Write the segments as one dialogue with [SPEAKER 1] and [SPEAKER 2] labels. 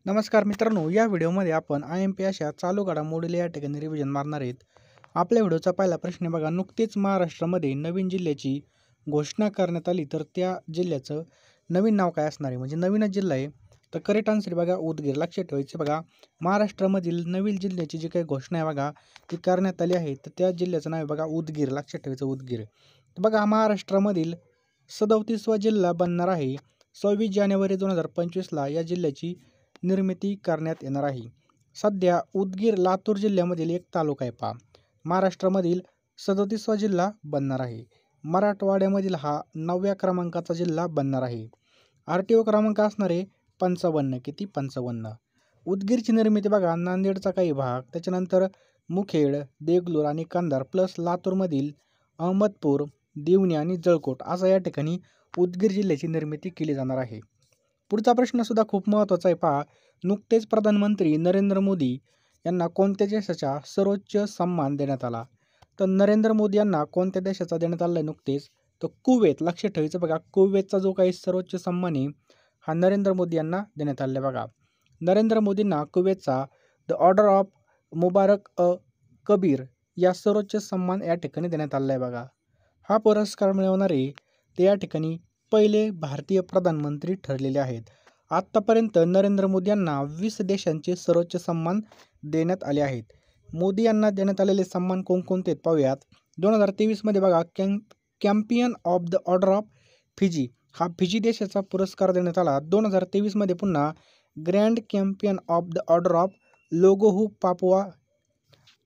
[SPEAKER 1] नमस्कार मित्रांनो, या व्हिडिओमध्ये आपण IMP अशा चालू घडामोडीला या ठिकाणी रिव्हिजन मारणार आहेत. आपल्या व्हिडिओचा पहिला प्रश्न बघा, नुकतेच महाराष्ट्रामध्ये नवीन जिल्ह्याची घोषणा करण्यात आली, तर त्या जिल्ह्याचं नवीन नाव काय असणार आहे? म्हणजे नवीनच जिल्हा आहे. तर करेक्ट आन्सर बघा उदगीर. लक्षात ठेवायचे बघा, महाराष्ट्रामधील नवीन जिल्ह्याची जी काही घोषणा आहे बघा ती करण्यात आली आहे, तर त्या जिल्ह्याचं नाव आहे बघा उदगीर. लक्षात ठेवायचं उदगीर. तर बघा महाराष्ट्रामधील 37वा जिल्हा बनणार आहे. 26 जानेवारी 2025ला या जिल्ह्याची निर्मिती करण्यात येणार आहे. सध्या उदगीर लातूर जिल्ह्यामधील एक तालुका आहे पहा. महाराष्ट्रामधील 37वा जिल्हा बनणार आहे. मराठवाड्यामधील हा 9व्या क्रमांकाचा जिल्हा बनणार आहे. RTO क्रमांक असणार आहे 55. किती? 55. उदगीरची निर्मिती बघा नांदेडचा काही भाग, त्याच्यानंतर मुखेड, देगलूर आणि कंधार प्लस लातूरमधील अहमदपूर, देवणी आणि जळकोट असा या ठिकाणी उदगीर जिल्ह्याची निर्मिती केली जाणार आहे. पुढचा प्रश्न सुद्धा खूप महत्त्वाचा आहे पहा. नुकतेच प्रधानमंत्री नरेंद्र मोदी यांना कोणत्या देशाचा सर्वोच्च सन्मान देण्यात आला? तर नरेंद्र मोदी यांना कोणत्या देशाचा देण्यात आला आहे नुकतेच? तर कुवेत. लक्षात ठेवायचं बघा, कुवेतचा जो काही सर्वोच्च सन्मान आहे हा नरेंद्र मोदी यांना देण्यात आला आहे बघा. नरेंद्र मोदींना कुवेतचा द ऑर्डर ऑफ मुबारक अ कबीर या सर्वोच्च सन्मान या ठिकाणी देण्यात आला आहे बघा. हा पुरस्कार मिळवणारे ते या ठिकाणी पहिले भारतीय प्रधानमंत्री ठरलेले आहेत. आत्तापर्यंत नरेंद्र मोदी यांना 20 देशांचे सर्वोच्च सन्मान देण्यात आले आहेत. मोदी यांना देण्यात आलेले सन्मान कोणकोणते आहेत पाहूयात. 2023मध्ये बघा companion of the order of Fiji हा फिजी देशाचा पुरस्कार देण्यात आला. 2023मध्ये पुन्हा grand companion of the order of लोगोहू Papua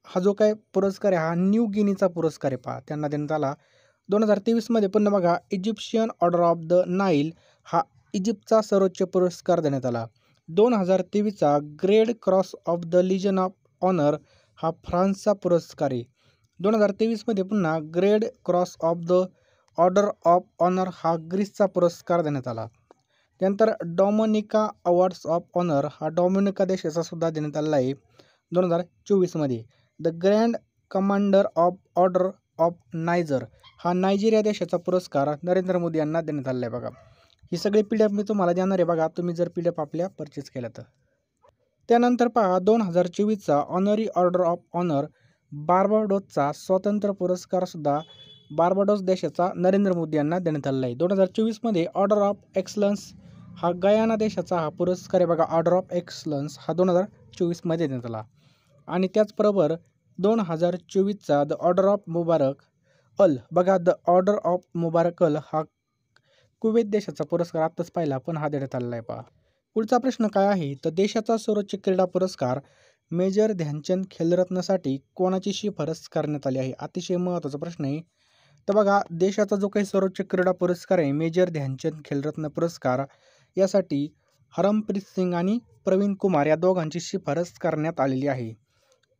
[SPEAKER 1] हा जो काय पुरस्कार आहे हा न्यू गिनीचा पुरस्कार आहे पहा, त्यांना देण्यात आला. 2023मध्ये पुन्हा बघा Egyptian order of the Nile हा इजिप्तचा सर्वोच्च पुरस्कार देण्यात आला. 2023चा grand cross of the legion of honour हा फ्रान्सचा पुरस्कार आहे. 2023मध्ये पुन्हा grand cross of the order of honour हा ग्रीसचा पुरस्कार देण्यात आला. त्यानंतर डॉमिनिका अवॉर्ड्स ऑफ ऑनर हा डॉमिनिका देशाचा सुद्धा देण्यात आलेला आहे. 2024मध्ये the grand commander of order of Niger हा नायजेरिया देशाचा पुरस्कार नरेंद्र मोदी यांना देण्यात आलेला आहे बघा. ही सगळी PDF मी तुम्हाला देणार आहे बघा, तुम्ही जर PDF आपल्या परचेस केल्या तर. त्यानंतर पहा 2024चा ऑनरी ऑर्डर ऑफ ऑनर बार्बाडोसचा स्वतंत्र पुरस्कार सुद्धा बार्बाडोस देशाचा नरेंद्र मोदी यांना देण्यात आलेला आहे. 2024मध्ये ऑर्डर ऑफ एक्सलन्स हा गयाना देशाचा हा पुरस्कार आहे बघा. ऑर्डर ऑफ एक्सलन्स हा 2024मध्ये देण्यात आला. आणि त्याचबरोबर 2024चा द ऑर्डर ऑफ मुबारक अल बघा, द ऑर्डर ऑफ मुबारक अल हा कुवेत देशाचा पुरस्कार आत्ताच पाहिला पण हा देण्यात आलेला आहे पहा. पुढचा प्रश्न काय आहे? तर देशाचा सर्वोच्च क्रीडा पुरस्कार मेजर ध्यानचंद खेलरत्नसाठी कोणाची शिफारस करण्यात आली आहे? अतिशय महत्त्वाचा प्रश्न आहे. तर बघा देशाचा जो काही सर्वोच्च क्रीडा पुरस्कार आहे मेजर ध्यानचंद खेलरत्न पुरस्कार, यासाठी हरमप्रीत सिंग आणि प्रवीण कुमार या दोघांची शिफारस करण्यात आलेली आहे.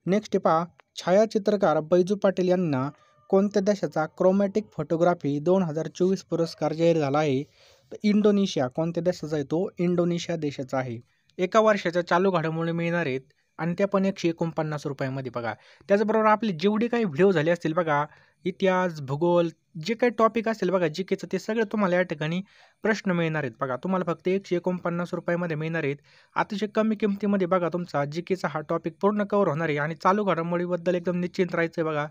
[SPEAKER 1] नेक्स्ट पहा, छायाचित्रकार बैजू पाटील यांना कोणत्या देशाचा क्रोमॅटिक फोटोग्राफी 2024 पुरस्कार जाहीर झाला आहे? तर इंडोनेशिया. कोणत्या देशाचा आहे तो? इंडोनेशिया देशाचा आहे. एका वर्षाच्या चालू घडामोडी मिळणार आहेत आणि त्या पण 149 रुपयामध्ये बघा. त्याचबरोबर आपले जेवढे काही व्हिडिओ झाले असतील बघा, इतिहास, भूगोल, जे काही टॉपिक असेल बघा जीकेचं, ते सगळं तुम्हाला या ठिकाणी प्रश्न मिळणार आहेत बघा. तुम्हाला फक्त 149 रुपयामध्ये मिळणार आहेत. अतिशय कमी किमतीमध्ये बघा तुमचा जीकेचा हा टॉपिक पूर्ण कव्हर होणार आहे आणि चालू घडामोडीबद्दल एकदम निश्चिंत राहायचं आहे बघा.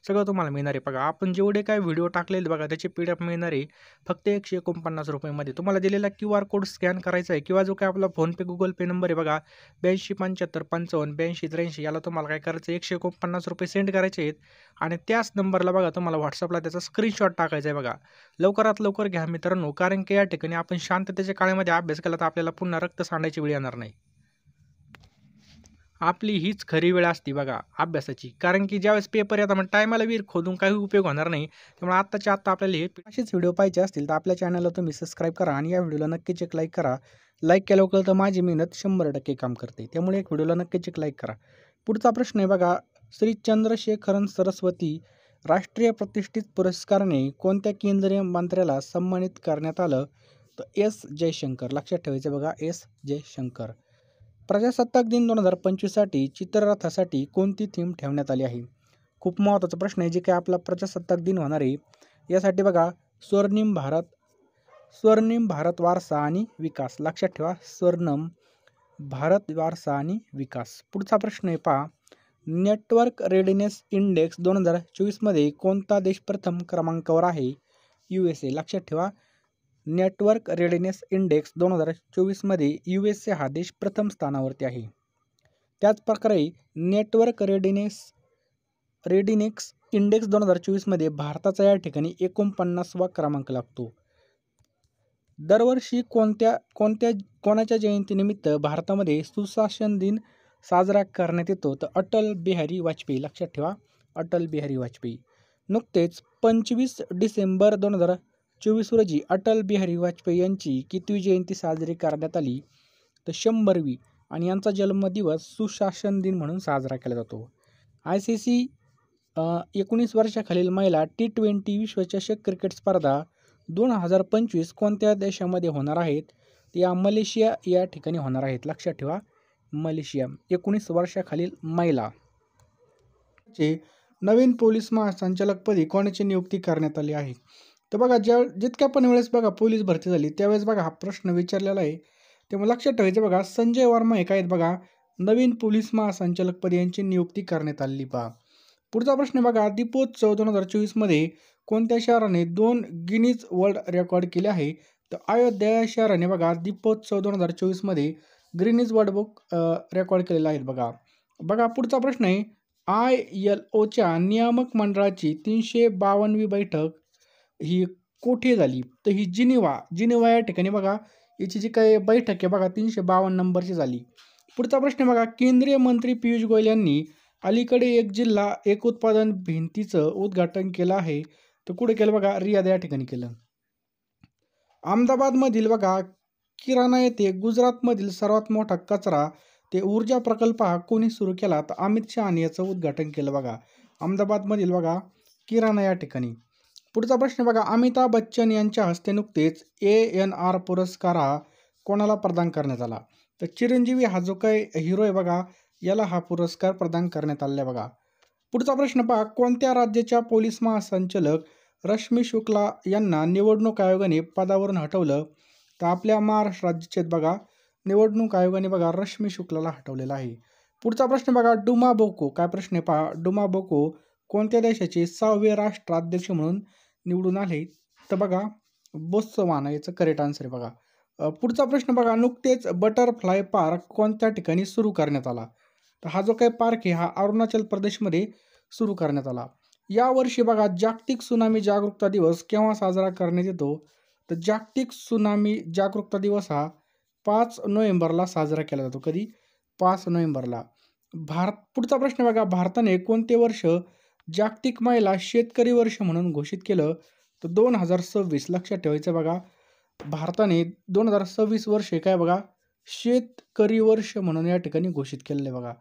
[SPEAKER 1] सगळं तुम्हाला मिळणार आहे बघा. आपण जेवढे काही व्हिडिओ टाकलेले बघा त्याचे PDF मिळणार आहे फक्त 149 रुपयामध्ये. तुम्हाला दिलेला QR कोड स्कॅन करायचा आहे किंवा जो काय आपला फोनपे गुगल पे नंबर आहे बघा 82 75 55 82 83 याला तुम्हाला काय करायचं 149 रुपये सेंड करायचे आहेत आणि त्याच नंबरला बघा तुम्हाला व्हॉट्सअपला त्याचा स्क्रीनशॉट टाकायचा आहे बघा. लवकरात लवकर घ्या मित्रांनो, कारण की या ठिकाणी आपण शांततेच्या काळामध्ये अभ्यास केला तर आपल्याला पुन्हा रक्त सांडायची वेळ येणार नाही. आपली हीच खरी वेळ असते बघा अभ्यासाची, कारण की ज्यावेळेस पेपर येतात मग टायमाला विहीर खोदून काही उपयोग होणार नाही. त्यामुळे आत्ताच्या आत्ता आपल्याला हे असेच व्हिडिओ पाहिजे असतील तर आपल्या चॅनलला तुम्ही सबस्क्राईब करा आणि या व्हिडिओला नक्कीच एक लाईक करा. लाईक केल्यावर तर माझी मेहनत 100% काम करते, त्यामुळे एक व्हिडिओला नक्कीच एक लाईक करा. पुढचा प्रश्न आहे बघा, श्री चंद्रशेखरन सरस्वती राष्ट्रीय प्रतिष्ठित पुरस्काराने कोणत्या केंद्रीय मंत्र्याला सन्मानित करण्यात आलं? तर S जयशंकर. लक्षात ठेवायचं बघा, S जयशंकर. प्रजासत्ताक दिन 2025साठी चित्ररथासाठी कोणती थीम ठेवण्यात आली आहे? खूप महत्त्वाचा प्रश्न आहे. जे काय आपला प्रजासत्ताक दिन होणार आहे यासाठी बघा स्वर्णिम भारत वारसा आणि विकास. लक्षात ठेवा, स्वर्णम भारत वारसा आणि विकास. पुढचा प्रश्न आहे पहा. नेटवर्क रेडिनेस इंडेक्स 2024मध्ये कोणता देश प्रथम क्रमांकावर आहे? USA. लक्षात ठेवा, नेटवर्क रेडिनेस इंडेक्स 2024मध्ये USA हा देश प्रथम स्थानावरती आहे. त्याच प्रकारे नेटवर्क रेडिनेक्स इंडेक्स 2024मध्ये भारताचा या ठिकाणी 49वा क्रमांक लागतो. दरवर्षी कोणाच्या जयंतीनिमित्त भारतामध्ये सुशासन दिन साजरा करण्यात येतो? तर अटल बिहारी वाजपेयी. लक्षात ठेवा, अटल बिहारी वाजपेयी. नुकतेच 25 डिसेंबर 2024 रोजी अटल बिहारी वाजपेयी यांची कितवी जयंती साजरी करण्यात आली? तर 100वी. आणि यांचा जन्मदिवस सुशासन दिन म्हणून साजरा केला जातो. ICC 19 वर्षाखालील महिला T20 विश्वचषक क्रिकेट स्पर्धा 2025 कोणत्या देशामध्ये होणार आहेत? या मलेशिया या ठिकाणी होणार आहेत. लक्षात ठेवा, मलेशिया. 19 वर्षाखालील महिला. नवीन पोलीस महासंचालकपदी कोणाची नियुक्ती करण्यात आली आहे? तर बघा, जितक्या पण वेळेस बघा पोलीस भरती झाली त्यावेळेस बघा हा प्रश्न विचारलेला आहे. तेव्हा लक्षात ठेवायचं बघा, संजय वर्मा हे काय आहेत बघा, नवीन पोलीस महासंचालकपदी यांची नियुक्ती करण्यात आली पहा. पुढचा प्रश्न बघा, दीपोत्सव 2024मध्ये कोणत्या शहराने 2 गिनीज वर्ल्ड रेकॉर्ड केले आहे? तर अयोध्या या शहराने बघा दीपोत्सव 2024मध्ये गिनीज वर्ल्ड बुक रेकॉर्ड केलेला आहे बघा. पुढचा प्रश्न आहे, ILOच्या नियामक मंडळाची 352वी बैठक ही कोठे झाली? तर ही जिनिव्हा या ठिकाणी बघा याची जी काही बैठक आहे बघा 352 नंबरची झाली. पुढचा प्रश्न बघा, केंद्रीय मंत्री पियुष गोयल यांनी अलीकडे एक जिल्हा एक उत्पादन भिंतीचं उद्घाटन केलं आहे. तर कुठे केलं बघा? रियाद या ठिकाणी केलं. अहमदाबादमधील बघा किराणा येथे गुजरातमधील सर्वात मोठा कचरा ते ऊर्जा प्रकल्प हा कोणी सुरू केला? तर अमित शहाने याचं उद्घाटन केलं बघा. अहमदाबादमधील बघा किराणा या ठिकाणी. पुढचा प्रश्न बघा, अमिताभ बच्चन यांच्या हस्ते नुकतेच ANR पुरस्कार हा कोणाला प्रदान करण्यात आला? तर चिरंजीवी हा जो काही हिरो आहे बघा याला हा पुरस्कार प्रदान करण्यात आला बघा. पुढचा प्रश्न पहा, कोणत्या राज्याच्या पोलीस महासंचालक रश्मी शुक्ला यांना निवडणूक आयोगाने पदावरून हटवलं? तर आपल्या महाराष्ट्र राज्याचे बघा निवडणूक आयोगाने बघा रश्मी शुक्लाला हटवलेला आहे. पुढचा प्रश्न बघा, डुमा बोको. काय प्रश्न आहे पहा, डुमा बोको कोणत्या देशाचे 6वे राष्ट्राध्यक्ष म्हणून निवडून आले? तर बघा बोत्सवाना याचं करेक्ट आन्सर आहे बघा. पुढचा प्रश्न बघा, नुकतेच बटरफ्लाय पार्क कोणत्या ठिकाणी सुरू करण्यात आला? तर हा जो काही पार्क आहे हा अरुणाचल प्रदेशमध्ये सुरू करण्यात आला. यावर्षी बघा जागतिक सुनामी जागरूकता दिवस केव्हा साजरा करण्यात येतो? तर जागतिक सुनामी जागरूकता दिवस हा 5 नोव्हेंबरला साजरा केला जातो. कधी? 5 नोव्हेंबरला. पुढचा प्रश्न बघा, भारताने कोणते वर्ष जागतिक महिला शेतकरी वर्ष म्हणून घोषित केलं? तर 2026. लक्षात ठेवायचं बघा, भारताने 2026 वर्ष काय बघा शेतकरी वर्ष म्हणून या ठिकाणी घोषित केलेलं आहे बघा.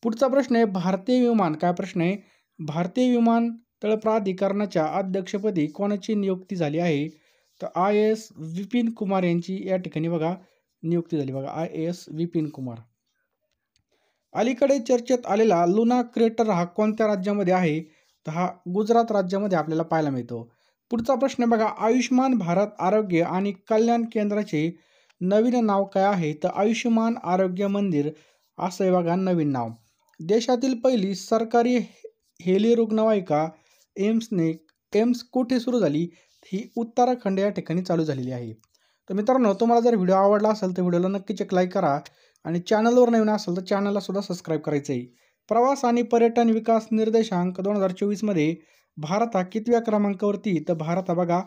[SPEAKER 1] पुढचा प्रश्न आहे, भारतीय विमान. काय प्रश्न आहे, भारतीय विमानतळ प्राधिकरणाच्या अध्यक्षपदी कोणाची नियुक्ती झाली आहे? तर IAS विपिन कुमार यांची या ठिकाणी बघा नियुक्ती झाली बघा. IAS विपिन कुमार. अलीकडे चर्चेत आलेला लुना क्रेटर हा कोणत्या राज्यामध्ये आहे? तर हा गुजरात राज्यामध्ये आपल्याला पाहायला मिळतो. पुढचा प्रश्न बघा, आयुष्यमान भारत आरोग्य आणि कल्याण केंद्राचे नवीन नाव काय आहे? तर आयुष्यमान आरोग्य मंदिर असं आहे बघा नवीन नाव. देशातील पहिली सरकारी हेली रुग्णवाहिका एम्स कुठे सुरू झाली? ही उत्तराखंड या ठिकाणी चालू झालेली आहे. तर मित्रांनो, तुम्हाला जर व्हिडिओ आवडला असेल तर व्हिडिओला नक्कीच एक लाईक करा आणि चॅनलवर नवीन असेल तर चॅनलला सुद्धा सबस्क्राईब करायचं आहे. प्रवास आणि पर्यटन विकास निर्देशांक 2024मध्ये भारत हा कितव्या क्रमांकावरती? तर भारत हा बघा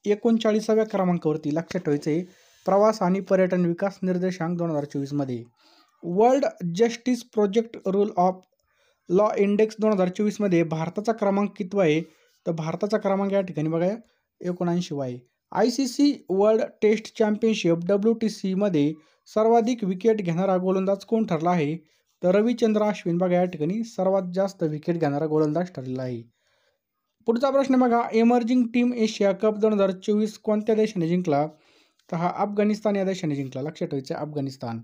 [SPEAKER 1] 39व्या क्रमांकावरती. लक्षात ठेवायचं आहे, प्रवास आणि पर्यटन विकास निर्देशांक 2024मध्ये. World Justice Project rule of law index 2024मध्ये भारताचा क्रमांक कितवा आहे? तर भारताचा क्रमांक या ठिकाणी बघा 79 आहे. ICC world test championship WTC मध्ये सर्वाधिक विकेट घेणारा गोलंदाज कोण ठरला आहे? तर रविचंद्र अश्विन बघा या ठिकाणी सर्वात जास्त विकेट घेणारा गोलंदाज ठरलेला आहे. पुढचा प्रश्न बघा, इमर्जिंग टीम एशिया कप 2024 कोणत्या देशाने जिंकला? तर हा अफगाणिस्तान या देशाने जिंकला. लक्षात ठेवायचं अफगाणिस्तान.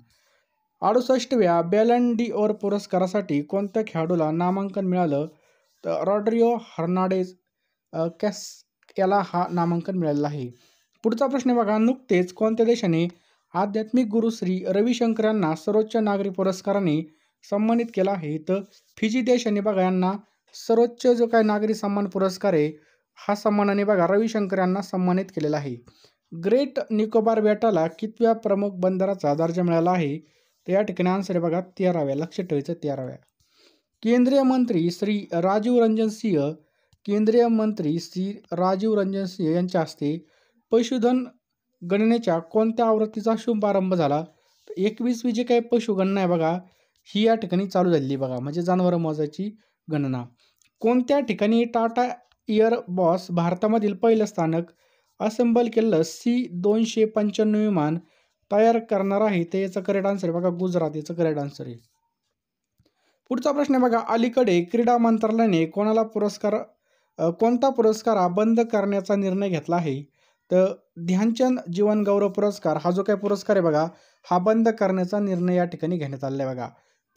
[SPEAKER 1] 68व्या बॅलन डी'ओर पुरस्कारासाठी कोणत्या खेळाडूला नामांकन मिळालं? तर रॉड्रिगो हर्नांडेज याला हा नामांकन मिळालेलं आहे. पुढचा प्रश्न बघा, नुकतेच कोणत्या देशाने आध्यात्मिक गुरु श्री रविशंकर यांना सर्वोच्च नागरी पुरस्काराने सन्मानित केलं आहे. तर फिजी देशाने बघा यांना सर्वोच्च जो काही नागरी सन्मान पुरस्कार आहे हा सन्मानाने बघा रविशंकर यांना सन्मानित केलेला आहे. ग्रेट निकोबार बेटाला कितव्या प्रमुख बंदराचा दर्जा मिळाला आहे? तर या ठिकाणी आन्सर आहे बघा 13व्या. लक्षात ठेवायचं 13व्या. केंद्रीय मंत्री श्री राजीव रंजन सिंह यांच्या हस्ते पशुधन गणनेच्या कोणत्या आवृत्तीचा शुभारंभ झाला? 21वी जी काही पशुगणना आहे बघा ही या ठिकाणी चालू झालेली बघा, म्हणजे जनावरं मोजायची गणना. कोणत्या ठिकाणी टाटा एअरबस भारतामधील पहिलं स्थानक असेंबल केलेलं C-295 विमान तयार करणार आहे? तर याचं करेक्ट आन्सर आहे बघा गुजरात. याचं करेक्ट आन्सर आहे. पुढचा प्रश्न आहे बघा, अलीकडे क्रीडा मंत्रालयाने कोणता पुरस्कार हा बंद करण्याचा निर्णय घेतला आहे? तर ध्यानचंद जीवन गौरव पुरस्कार हा जो काही पुरस्कार आहे बघा हा बंद करण्याचा निर्णय या ठिकाणी घेण्यात आलेला आहे बघा.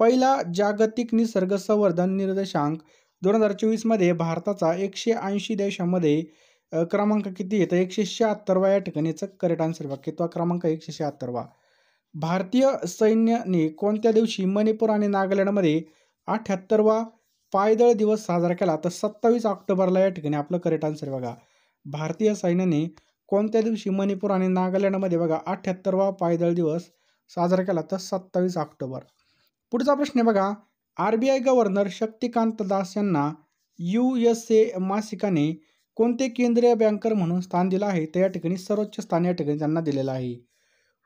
[SPEAKER 1] पहिला जागतिक निसर्ग संवर्धन निर्देशांक 2024 मध्ये भारताचा 180 देशांमध्ये क्रमांक किती आहे? तर 176वा या ठिकाणी याचं करेक्ट आन्सर बघा. कितवा क्रमांक? 176वा. भारतीय सैन्याने कोणत्या दिवशी मणिपूर आणि नागालँडमध्ये 78वा पायदळ दिवस साजरा केला? तर 27 ऑक्टोबरला या ठिकाणी आपलं करेक्ट आन्सर आहे बघा. भारतीय सैन्याने कोणत्या दिवशी मणिपूर आणि नागालँडमध्ये बघा 78वा पायदळ दिवस साजरा केला? तर 27 ऑक्टोबर. पुढचा प्रश्न आहे बघा, RBI गव्हर्नर शक्तिकांत दास यांना USA मासिकाने कोणते केंद्रीय बँकर म्हणून स्थान दिलं आहे? तर या ठिकाणी सर्वोच्च स्थान या ठिकाणी त्यांना दिलेलं आहे.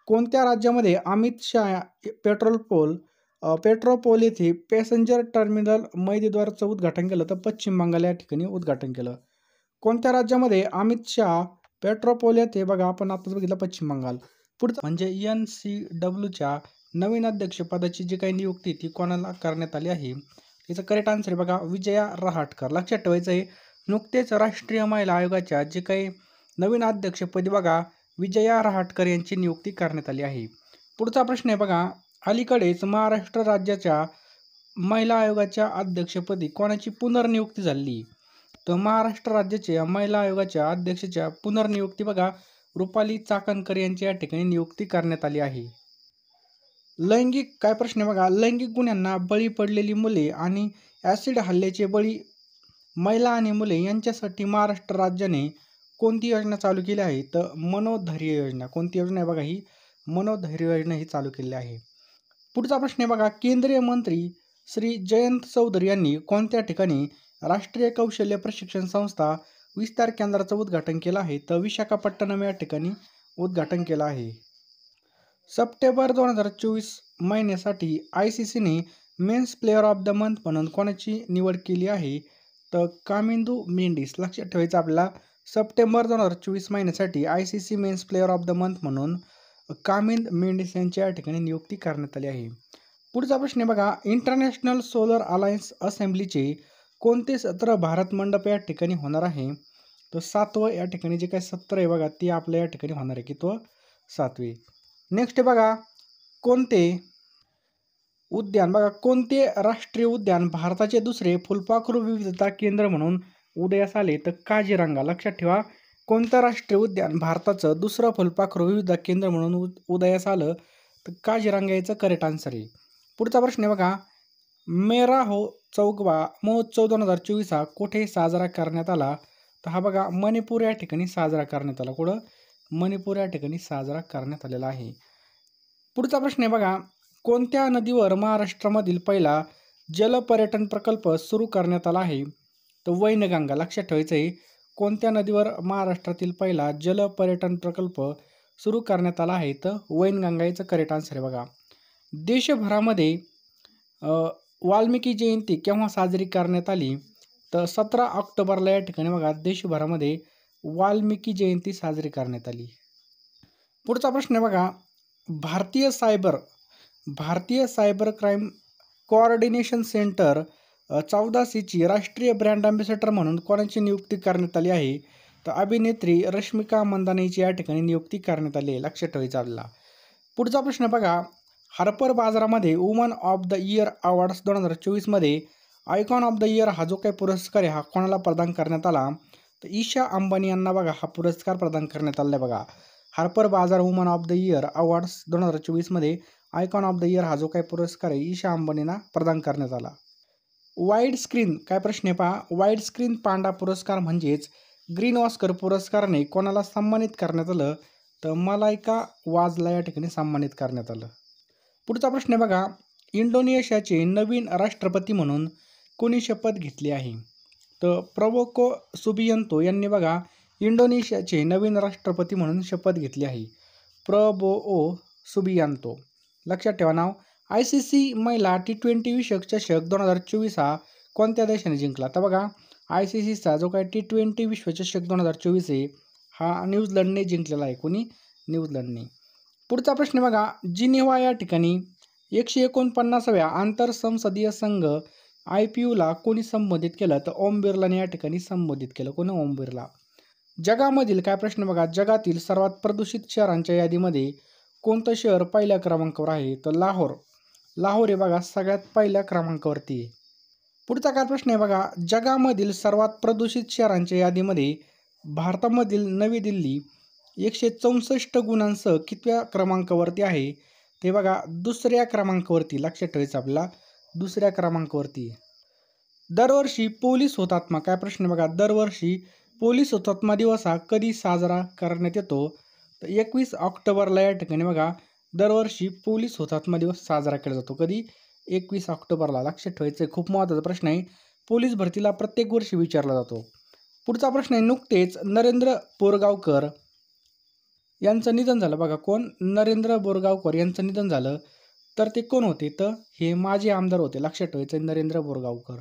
[SPEAKER 1] कोणत्या राज्यामध्ये अमित शाह पेट्रोपोल येथे पॅसेंजर टर्मिनल मैदीद्वाराचं उद्घाटन केलं? तर पश्चिम बंगाल या ठिकाणी उद्घाटन केलं. कोणत्या राज्यामध्ये अमित शाह पेट्रोपोल येथे बघा आपण आताच बघितलं पश्चिम बंगाल. पुढचं म्हणजे NCWच्या नवीन अध्यक्षपदाची जी काही नियुक्ती ती कोणाला करण्यात आली आहे? याचं करेक्ट आन्सर आहे बघा विजया रहाटकर. लक्षात ठेवायचं आहे नुकतेच राष्ट्रीय महिला आयोगाच्या जे काही नवीन अध्यक्षपदी बघा विजया रहाटकर यांची नियुक्ती करण्यात आली आहे. पुढचा प्रश्न आहे बघा, अलीकडेच महाराष्ट्र राज्याच्या महिला आयोगाच्या अध्यक्षपदी कोणाची पुनर्नियुक्ती झाली? तर महाराष्ट्र राज्याच्या महिला आयोगाच्या अध्यक्षाच्या पुनर्नियुक्ती बघा रुपाली चाकणकर यांची या ठिकाणी नियुक्ती करण्यात आली आहे. काय प्रश्न आहे बघा, लैंगिक गुन्ह्यांना बळी पडलेली मुले आणि ॲसिड हल्ल्याचे बळी महिला आणि मुले यांच्यासाठी महाराष्ट्र राज्याने कोणती योजना चालू केली आहे? तर मनोधैर्य योजना. कोणती योजना आहे बघा ही? मनोधैर्य योजना ही चालू केली आहे. पुढचा प्रश्न आहे बघा, केंद्रीय मंत्री श्री जयंत चौधरी यांनी कोणत्या ठिकाणी राष्ट्रीय कौशल्य प्रशिक्षण संस्था विस्तार केंद्राचं उद्घाटन केलं आहे? तर विशाखापट्टणम या ठिकाणी उद्घाटन केलं आहे. सप्टेंबर 2024 महिन्यासाठी ICCने men's player of the month म्हणून कोणाची निवड केली आहे? तर कामिंदू मेंडिस. लक्षात ठेवायचं आपल्याला सप्टेंबर 2024 महिन्यासाठी ICC men's player of the month म्हणून कामिंद मेंडिस यांच्या या ठिकाणी नियुक्ती करण्यात आली आहे. पुढचा प्रश्न आहे बघा, इंटरनॅशनल सोलर अलायन्स असेंब्लीचे कोणते सत्र भारत मंडप या ठिकाणी होणार आहे? तर 7वं या ठिकाणी जे काही सत्र आहे बघा ते आपल्या या ठिकाणी होणार आहे. कितवं? 7वे. नेक्स्ट आहे बघा, कोणते राष्ट्रीय उद्यान भारताचे दुसरे फुलपाखरू विविधता केंद्र म्हणून उदयास आले? तर काझीरंगा. लक्षात ठेवा कोणतं राष्ट्रीय उद्यान भारताचं दुसरं फुलपाखरू विविधता केंद्र म्हणून उदयास आलं? तर काझीरंगा याचं करेक्ट आन्सर आहे. पुढचा प्रश्न आहे बघा, मेरा हो चौकवा महोत्सव 2024 हा कुठे साजरा करण्यात आला? तर हा बघा मणिपूर या ठिकाणी साजरा करण्यात आला. कुठं? मणिपूर या ठिकाणी साजरा करण्यात आलेला आहे. पुढचा प्रश्न आहे बघा, कोणत्या नदीवर महाराष्ट्रामधील पहिला जलपर्यटन प्रकल्प सुरू करण्यात आला आहे? तर वैनगंगा. लक्षात ठेवायचं आहे कोणत्या नदीवर महाराष्ट्रातील पहिला जलपर्यटन प्रकल्प सुरू करण्यात आला आहे? तर वैनगंगा याचं करेक्ट आन्सर आहे बघा. देशभरामध्ये वाल्मिकी जयंती केव्हा साजरी करण्यात आली? तर 17 ऑक्टोबरला या ठिकाणी बघा देशभरामध्ये वाल्मिकी जयंती साजरी करण्यात आली. पुढचा प्रश्न आहे बघा, भारतीय सायबर क्राईम कोऑर्डिनेशन सेंटर 14Cची राष्ट्रीय ब्रँड अँबॅसेडर म्हणून कोणाची नियुक्ती करण्यात आली आहे? तर अभिनेत्री रश्मिका मंदानाची या ठिकाणी नियुक्ती करण्यात आली आहे. लक्षात ठेवायचं आपल्याला. पुढचा प्रश्न बघा, हार्पर बाजारामध्ये woman of the year awards 2024 मध्ये आयकॉन ऑफ द इयर हा जो काही पुरस्कार आहे हा कोणाला प्रदान करण्यात आला? तर ईशा अंबानी यांना बघा हा पुरस्कार प्रदान करण्यात आला आहे बघा. Harper Bazaar woman of the year awards 2024मध्ये आयकॉन ऑफ द इयर हा जो काही पुरस्कार आहे ईशा अंबानींना प्रदान करण्यात आला. वाईड स्क्रीन काय प्रश्न आहे पहा. वाईड स्क्रीन पांडा पुरस्कार म्हणजेच ग्रीन ऑस्कर पुरस्काराने कोणाला सन्मानित करण्यात आलं, तर मलायका वाजला या ठिकाणी सन्मानित करण्यात आलं. पुढचा प्रश्न आहे बघा. इंडोनेशियाचे नवीन राष्ट्रपती म्हणून कोणी शपथ घेतली आहे, तर प्रबोको सुबियांतो यांनी बघा इंडोनेशियाचे नवीन राष्ट्रपती म्हणून शपथ घेतली आहे. Prabowo Subianto. लक्षात ठेवा नाव. ICC महिला T20 विश्वचषक चषक 2024 हा कोणत्या देशाने जिंकला, तर बघा ICCचा जो काही T20 विश्वचषक 2024 आहे हा न्यूझीलंडने जिंकलेला आहे. कोणी? न्यूझीलंडने. पुढचा प्रश्न बघा. जिनेव्हा या ठिकाणी 149व्या आंतरसंसदीय संघ IPUला कोणी संबोधित केलं, तर ओम बिर्लाने या ठिकाणी संबोधित केलं. कोणी? ओम बिर्ला. जगामधील काय प्रश्न बघा. जगातील सर्वात प्रदूषित शहरांच्या यादीमध्ये कोणतं शहर पहिल्या क्रमांकावर आहे, तर लाहोर. लाहोर हे बघा सगळ्यात पहिल्या क्रमांकावरती आहे. पुढचा काय प्रश्न आहे बघा. जगामधील सर्वात प्रदूषित शहरांच्या यादीमध्ये भारतामधील नवी दिल्ली 164 गुणांसह कितव्या क्रमांकावरती आहे, ते बघा दुसऱ्या क्रमांकावरती. लक्षात ठेवायचं आपल्याला, दुसऱ्या क्रमांकावरती. दरवर्षी पोलीस हुतात्मा काय प्रश्न बघा. दरवर्षी पोलीस हुतात्मा दिवस हा कधी साजरा करण्यात येतो, तर 21 ऑक्टोबरला या ठिकाणी बघा दरवर्षी पोलीस हुतात्मा दिवस साजरा केला जातो. कधी? 21 ऑक्टोबरला. लक्षात ठेवायचं खूप महत्त्वाचा प्रश्न आहे. पोलीस भरतीला प्रत्येक वर्षी विचारला जातो. पुढचा प्रश्न आहे. नुकतेच नरेंद्र बोरगावकर यांचं निधन झालं. बघा कोण? नरेंद्र बोरगावकर यांचं निधन झालं. तर ते कोण होते, तर हे माजी आमदार होते. लक्षात ठेवायचं नरेंद्र बोरगावकर.